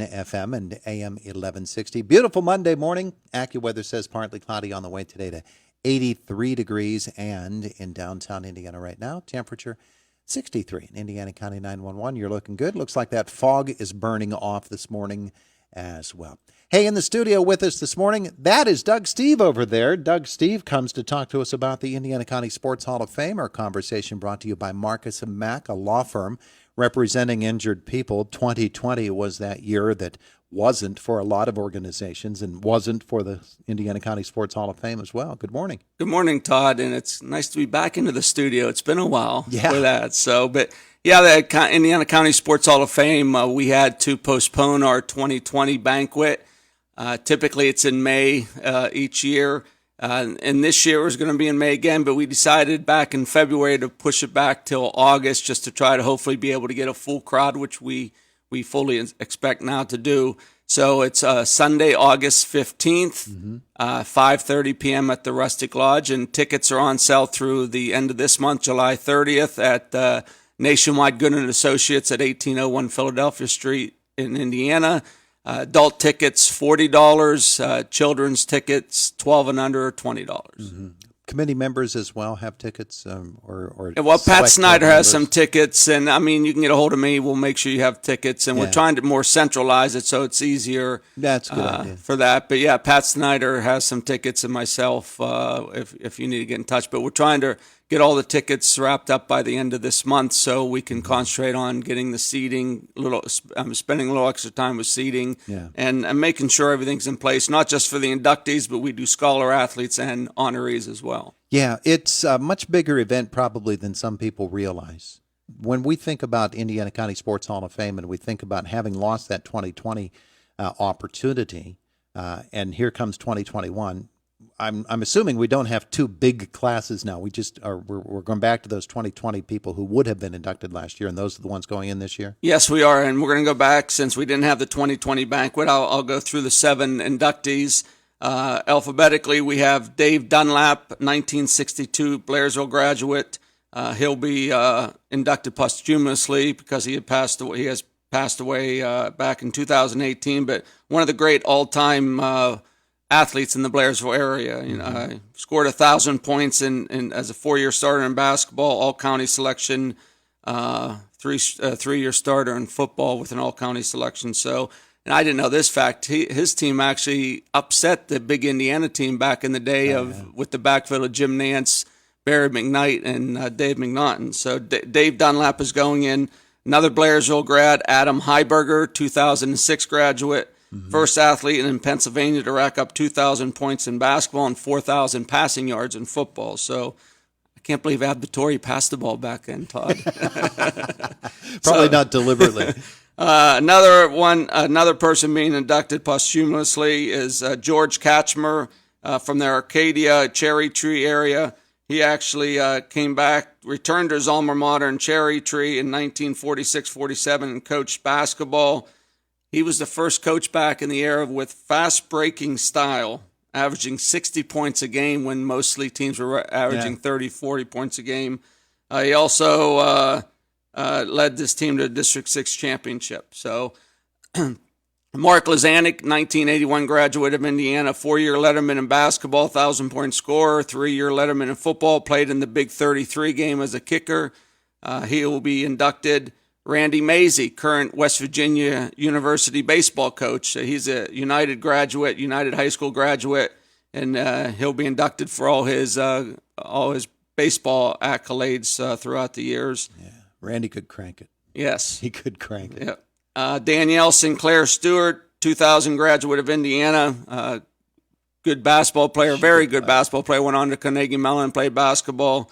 FM and AM 1160. Beautiful Monday morning. AccuWeather says partly cloudy on the way today to 83 degrees, and in downtown Indiana right now, temperature 63. In Indiana County 911, you're looking good. Looks like that fog is burning off this morning as well. Hey, in the studio with us this morning, that is Doug Steve over there. Doug Steve comes to talk to us about the Indiana County Sports Hall of Fame. Our conversation brought to you by Marcus & Mack, a law firm representing injured people. 2020 was that year that wasn't for a lot of organizations and wasn't for the Indiana County Sports Hall of Fame as well. Good morning. Good morning, Todd, and it's nice to be back into the studio. It's been a while for that. The Indiana County Sports Hall of Fame, we had to postpone our 2020 banquet. Typically, it's in May each year. And this year it was going to be in May again, but we decided back in February to push it back till August just to try to hopefully be able to get a full crowd, which we fully expect now to do. So it's Sunday, August 15th, 5:30 p.m. at the Rustic Lodge, and tickets are on sale through the end of this month, July 30th, at Nationwide Gooden Associates at 1801 Philadelphia Street in Indiana. Adult tickets, $40. Children's tickets, 12 and under, $20. Mm-hmm. Committee members as well have tickets, Pat Snyder has some tickets, and I mean, you can get a hold of me. We'll make sure you have tickets, and we're trying to more centralize it so it's easier. That's a good idea for that. But yeah, Pat Snyder has some tickets, and myself, if you need to get in touch. But we're trying to get all the tickets wrapped up by the end of this month so we can concentrate on getting the seating. I'm spending a little extra time with seating and making sure everything's in place, not just for the inductees, but we do scholar athletes and honorees as well. Yeah, it's a much bigger event probably than some people realize. When we think about Indiana County Sports Hall of Fame and we think about having lost that 2020 opportunity, and here comes 2021, I'm assuming we don't have two big classes now. We're going back to those 2020 people who would have been inducted last year, and those are the ones going in this year? Yes, we are, and we're going to go back since we didn't have the 2020 banquet. I'll go through the 7 inductees. Alphabetically, we have Dave Dunlap, 1962 Blairsville graduate. He'll be inducted posthumously because he has passed away back in 2018, but one of the great all-time athletes in the Blairsville area. Scored 1,000 points in as a 4-year starter in basketball, all-county selection, 3-year starter in football with an all-county selection. So, and I didn't know this fact. His team actually upset the big Indiana team back in the day with the backfield of Jim Nance, Barry McKnight, and Dave McNaughton. So Dave Dunlap is going in. Another Blairsville grad, Adam Heiberger, 2006 graduate. First athlete in Pennsylvania to rack up 2,000 points in basketball and 4,000 passing yards in football. So I can't believe Abdatori passed the ball back then, Todd. Probably not deliberately. Another person being inducted posthumously is George Katchmer from the Arcadia Cherry Tree area. He actually came back, returned to his alma mater in Cherry Tree in 1946-47 and coached basketball. He was the first coach back in the era with fast-breaking style, averaging 60 points a game when mostly teams were averaging 30, 40 points a game. He also led this team to a District 6 championship. So Mark Lazanik, 1981 graduate of Indiana, 4-year letterman in basketball, 1,000-point scorer, 3-year letterman in football, played in the Big 33 game as a kicker. He will be inducted. Randy Mazey, current West Virginia University baseball coach. He's a United graduate, United High School graduate, and he'll be inducted for all his baseball accolades throughout the years. Yeah, Randy could crank it. Yes. He could crank it. Yeah. Danielle Sinclair Stewart, 2000 graduate of Indiana, good basketball player, very good basketball player, went on to Carnegie Mellon and played basketball.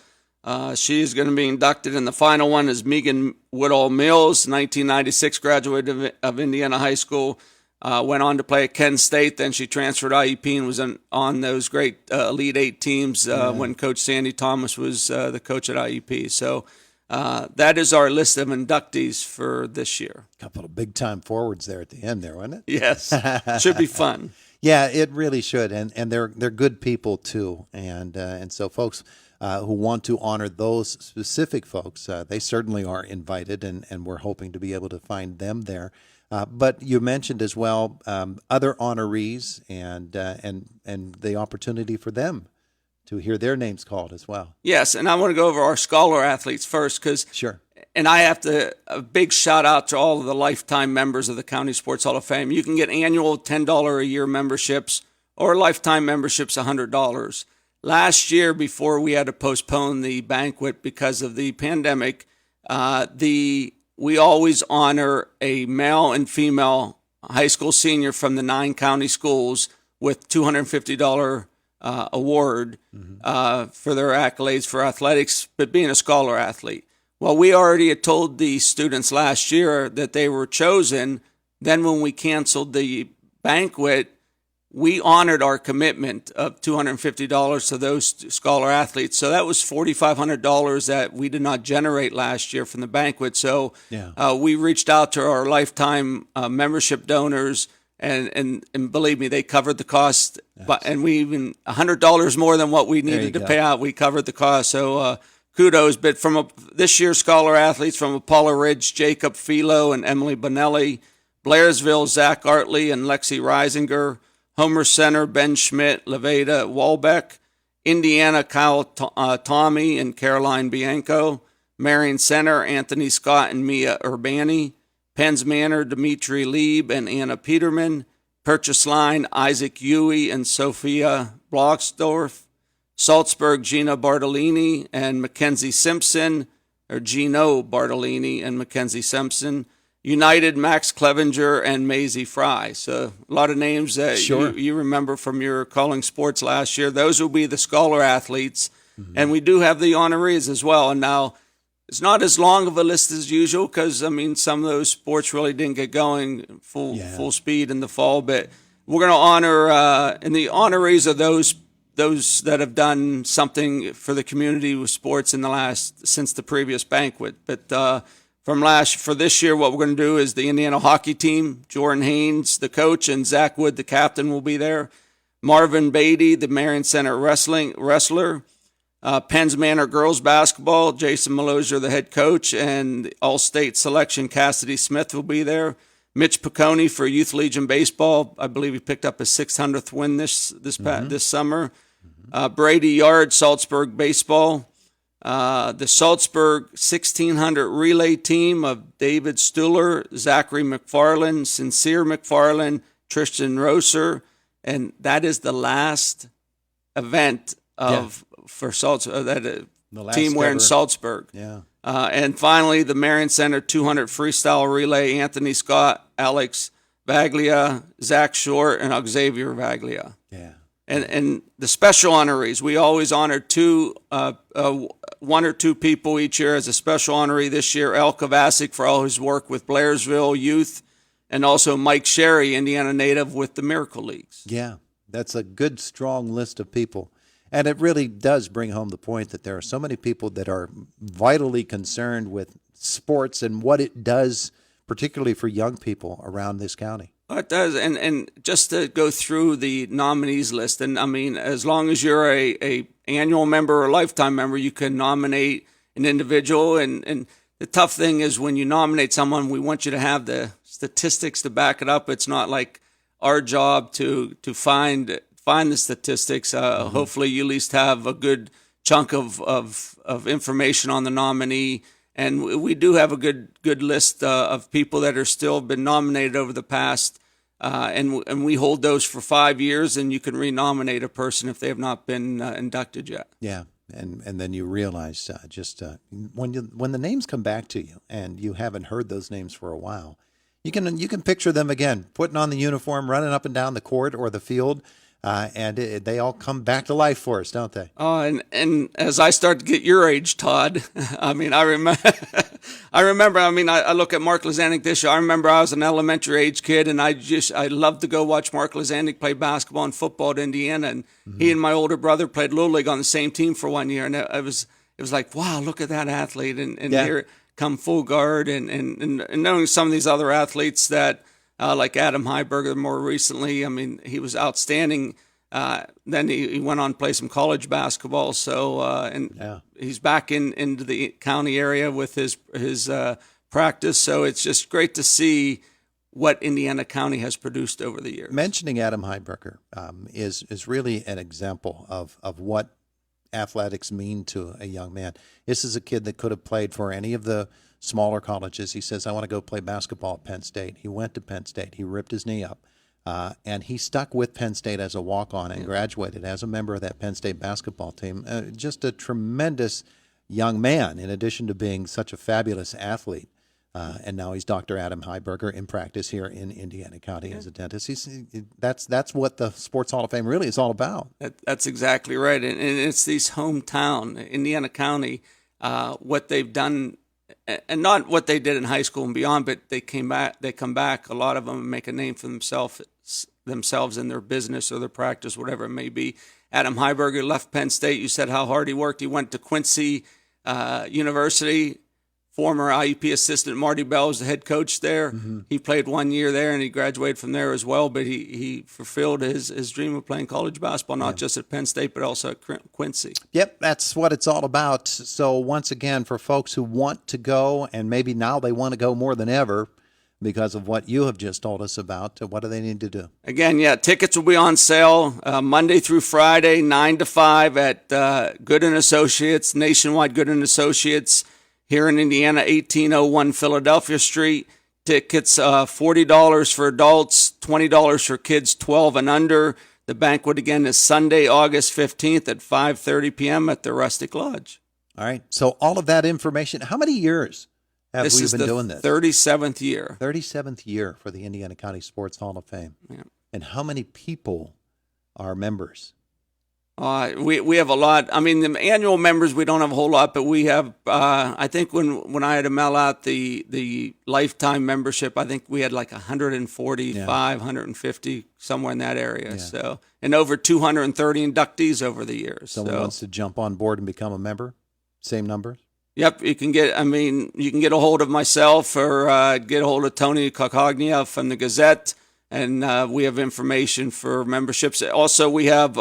She's going to be inducted, and the final one is Megan Woodall Mills, 1996 graduate of Indiana High School, went on to play at Kent State. Then she transferred IEP and was on those great Elite Eight teams when Coach Sandy Thomas was the coach at IEP. So that is our list of inductees for this year. A couple of big-time forwards there at the end there, wasn't it? Yes. Should be fun. Yeah, it really should, and they're good people too, and so folks who want to honor those specific folks, they certainly are invited, and we're hoping to be able to find them there. But you mentioned as well other honorees and the opportunity for them to hear their names called as well. Yes, and I want to go over our scholar athletes first because, Sure. and I have to, a big shout out to all of the lifetime members of the County Sports Hall of Fame. You can get annual $10 a year memberships or lifetime memberships $100. Last year, before we had to postpone the banquet because of the pandemic, we always honor a male and female high school senior from the 9 county schools with $250 award for their accolades for athletics, but being a scholar athlete. Well, we already had told the students last year that they were chosen. Then when we canceled the banquet, we honored our commitment of $250 to those scholar athletes. So that was $4,500 that we did not generate last year from the banquet. So we reached out to our lifetime membership donors, and believe me, they covered the cost. But, and we even $100 more than what we needed to pay out. We covered the cost. So kudos. But from this year's scholar athletes from Apollo Ridge, Jacob Philo and Emily Bonelli, Blairsville, Zach Artley and Lexi Reisinger, Homer Center, Ben Schmidt, Levada Walbeck, Indiana, Kyle Tommy and Caroline Bianco, Marion Center, Anthony Scott and Mia Urbani, Penns Manor, Dimitri Lieb and Anna Peterman, Purchase Line, Isaac Huey and Sophia Blocksdorf, Salzburg, Gina Bartolini and Mackenzie Simpson, or Gino Bartolini and Mackenzie Simpson, United, Max Clevenger and Maisie Fry. So a lot of names that you remember from your calling sports last year. Those will be the scholar athletes. And we do have the honorees as well. And now it's not as long of a list as usual because, I mean, some of those sports really didn't get going full speed in the fall. But we're going to honor, and the honorees are those that have done something for the community with sports since the previous banquet. But for this year, what we're going to do is the Indiana hockey team, Jordan Haynes, the coach, and Zach Wood, the captain, will be there. Marvin Beatty, the Marion Center wrestler. Penns Manor girls basketball, Jason Malosier, the head coach, and the All-State selection, Cassidy Smith, will be there. Mitch Piccone for Youth Legion baseball. I believe he picked up his 600th win this summer. Brady Yard, Salzburg baseball. The Salzburg 1600 relay team of David Stuhler, Zachary McFarland, Sincere McFarland, Tristan Roser, and that is the last event for Salzburg, that team wearing Salzburg. Yeah. And finally, the Marion Center 200 freestyle relay, Anthony Scott, Alex Vaglia, Zach Short, and Xavier Vaglia. Yeah. And the special honorees, we always honor one or two people each year as a special honoree. This year, Al Kovacic for all his work with Blairsville Youth, and also Mike Sherry, Indiana native, with the Miracle Leagues. Yeah, that's a good, strong list of people. And it really does bring home the point that there are so many people that are vitally concerned with sports and what it does, particularly for young people around this county. It does, and just to go through the nominees list, and I mean, as long as you're a annual member or lifetime member, you can nominate an individual. And the tough thing is when you nominate someone, we want you to have the statistics to back it up. It's not like our job to find the statistics. Hopefully, you at least have a good chunk of information on the nominee. And we do have a good list of people that are still been nominated over the past, and we hold those for 5 years, and you can renominate a person if they have not been inducted yet. Yeah, and then you realize when the names come back to you and you haven't heard those names for a while, you can picture them again, putting on the uniform, running up and down the court or the field. And they all come back to life for us, don't they? Oh, and as I start to get your age, Todd, I mean, I remember. I look at Mark Lazanik this year. I remember I was an elementary age kid, and I loved to go watch Mark Lazanik play basketball and football at Indiana. And he and my older brother played Little League on the same team for 1 year, and it was like, wow, look at that athlete, and here come full guard, and knowing some of these other athletes that. Like Adam Heiberger more recently. I mean, he was outstanding. Then he went on to play some college basketball. So he's back into the county area with his practice. So it's just great to see what Indiana County has produced over the years. Mentioning Adam Heiberger is really an example of what athletics mean to a young man. This is a kid that could have played for any of the smaller colleges. He says, I want to go play basketball at Penn State. He went to Penn State. He ripped his knee up. And he stuck with Penn State as a walk-on and graduated as a member of that Penn State basketball team. Just a tremendous young man, in addition to being such a fabulous athlete. And now he's Dr. Adam Heiberger in practice here in Indiana County as a dentist. That's what the Sports Hall of Fame really is all about. That's exactly right. And it's these hometown, Indiana County, what they've done, and not what they did in high school and beyond, but they come back, a lot of them, and make a name for themselves in their business or their practice, whatever it may be. Adam Heiberger left Penn State. You said how hard he worked. He went to Quincy University. Former IUP assistant Marty Bell was the head coach there. Mm-hmm. He played 1 year there, and he graduated from there as well. But he fulfilled his dream of playing college basketball, not just at Penn State, but also at Quincy. Yep, that's what it's all about. So once again, for folks who want to go, and maybe now they want to go more than ever because of what you have just told us about, what do they need to do? Again, tickets will be on sale Monday through Friday, 9 to 5 at Good & Associates, Nationwide Good & Associates, here in Indiana, 1801 Philadelphia Street. Tickets $40 for adults, $20 for kids 12 and under. The banquet, again, is Sunday, August 15th at 5:30 p.m. at the Rustic Lodge. All right. So all of that information, how many years have we been doing this? 37th year. 37th year for the Indiana County Sports Hall of Fame. Yeah. And how many people are members? We have a lot. I mean, the annual members, we don't have a whole lot, but we have, I think when I had to mail out the lifetime membership, I think we had like 145, 150, somewhere in that area. Yeah. So, and over 230 inductees over the years. Someone wants to jump on board and become a member? Same numbers? Yep, you can get a hold of myself or get a hold of Tony Kokognia from the Gazette, and we have information for memberships. Also, we have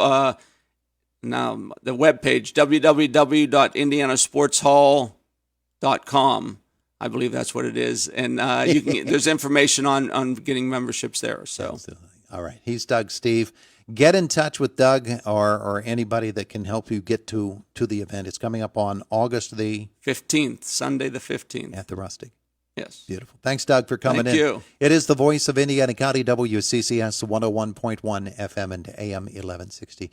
now the webpage, www.indianasportshall.com. I believe that's what it is, and there's information on getting memberships there. So, absolutely. All right, he's Doug Steve. Get in touch with Doug or anybody that can help you get to the event. It's coming up on August the 15th, Sunday the 15th. At the Rustic. Yes. Beautiful. Thanks, Doug, for coming in. Thank you. It is the voice of Indiana County, WCCS 101.1 FM and AM 1160.